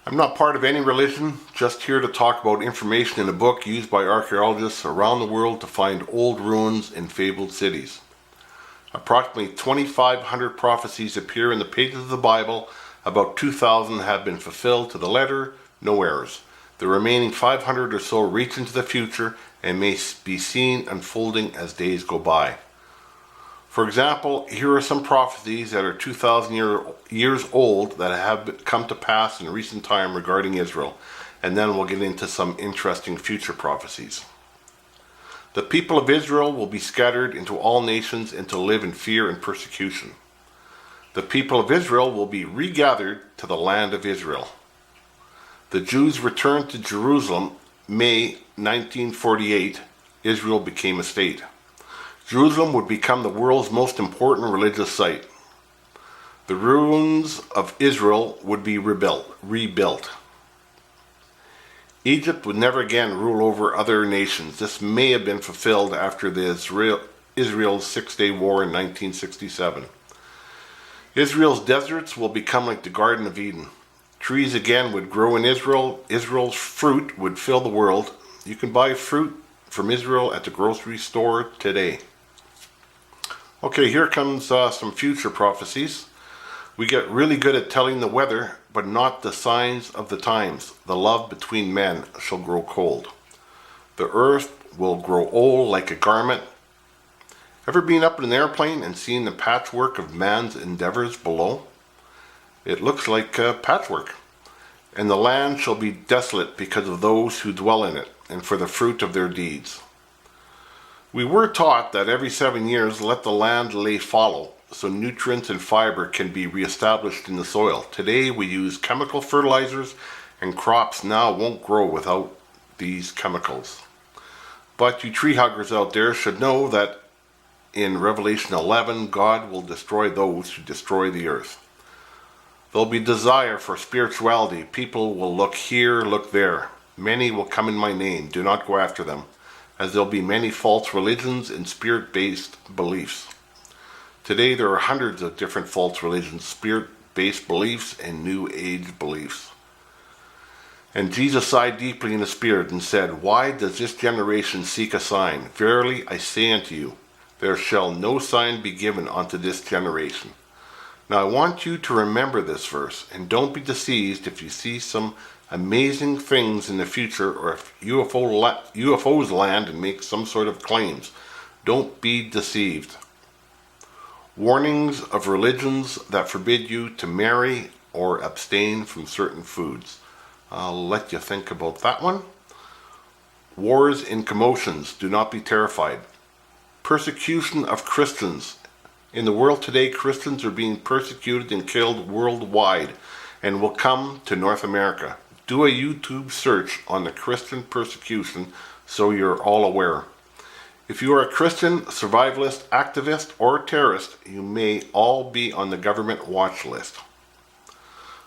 I'm not part of any religion, just here to talk about information in a book used by archaeologists around the world to find old ruins in fabled cities. Approximately 2,500 prophecies appear in the pages of the Bible. About 2,000 have been fulfilled to the letter, no errors. The remaining 500 or so reach into the future and may be seen unfolding as days go by. For example, here are some prophecies that are 2,000 years old that have come to pass in recent time regarding Israel, and then we'll get into some interesting future prophecies. The people of Israel will be scattered into all nations and to live in fear and persecution. The people of Israel will be regathered to the land of Israel. The Jews returned to Jerusalem. May 1948, Israel became a state. Jerusalem would become the world's most important religious site. The ruins of Israel would be rebuilt. Egypt would never again rule over other nations. This may have been fulfilled after Israel's Six-Day War in 1967. Israel's deserts will become like the Garden of Eden. Trees again would grow in Israel. Israel's fruit would fill the world. You can buy fruit from Israel at the grocery store today. Okay, here comes some future prophecies. We get really good at telling the weather, but not the signs of the times. The love between men shall grow cold. The earth will grow old like a garment. Ever been up in an airplane and seen the patchwork of man's endeavors below? It looks like patchwork. And the land shall be desolate because of those who dwell in it, and for the fruit of their deeds. We were taught that every 7 years let the land lay fallow, so nutrients and fiber can be reestablished in the soil. Today we use chemical fertilizers, and crops now won't grow without these chemicals. But you tree huggers out there should know that in Revelation 11, God will destroy those who destroy the earth. There'll be desire for spirituality. People will look here, look there. Many will come in my name. Do not go after them, as there'll be many false religions and spirit-based beliefs. Today there are hundreds of different false religions, spirit-based beliefs, and New Age beliefs. And Jesus sighed deeply in the spirit and said, "Why does this generation seek a sign? Verily I say unto you, there shall no sign be given unto this generation." Now I want you to remember this verse, and don't be deceived if you see some amazing things in the future, or if UFOs land and make some sort of claims. Don't be deceived. Warnings of religions that forbid you to marry or abstain from certain foods. I'll let you think about that one. Wars and commotions. Do not be terrified. Persecution of Christians. In the world today, Christians are being persecuted and killed worldwide and will come to North America. Do a YouTube search on the Christian persecution so you're all aware. If you are a Christian, survivalist, activist, or terrorist, you may all be on the government watch list.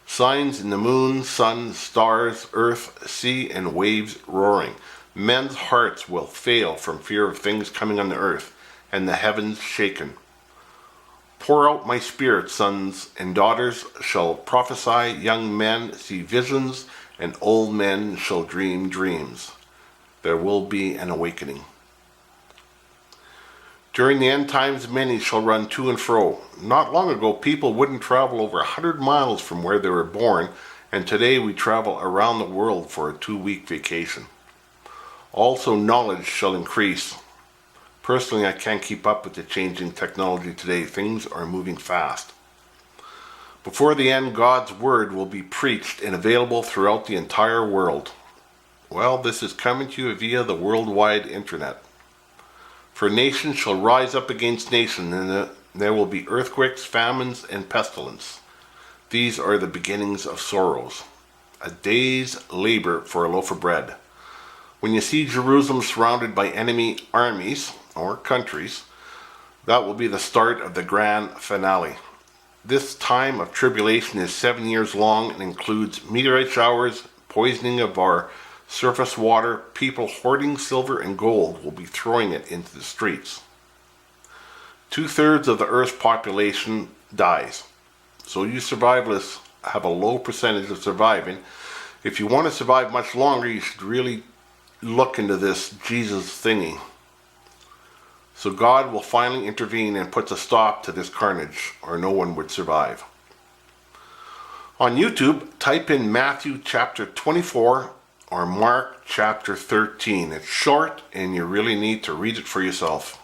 Signs in the moon, sun, stars, earth, sea, and waves roaring. Men's hearts will fail from fear of things coming on the earth, and the heavens shaken. Pour out my spirit, sons and daughters shall prophesy, young men see visions, and old men shall dream dreams. There will be an awakening. During the end times, many shall run to and fro. Not long ago, people wouldn't travel over 100 miles from where they were born, and today we travel around the world for a 2-week vacation. Also, knowledge shall increase. Personally, I can't keep up with the changing technology today. Things are moving fast. Before the end, God's word will be preached and available throughout the entire world. Well, this is coming to you via the worldwide internet. For nation shall rise up against nation, and there will be earthquakes, famines, and pestilence. These are the beginnings of sorrows. A day's labor for a loaf of bread. When you see Jerusalem surrounded by enemy armies or countries, that will be the start of the grand finale. This time of tribulation is 7 years long and includes meteorite showers, poisoning of our surface water. People hoarding silver and gold will be throwing it into the streets. 2/3 of the Earth's population dies. So you survivalists have a low percentage of surviving, If you want to survive much longer, you should really look into this Jesus thingy. So God will finally intervene and puts a stop to this carnage, or no one would survive. On YouTube, type in Matthew chapter 24 or Mark chapter 13. It's short and you really need to read it for yourself.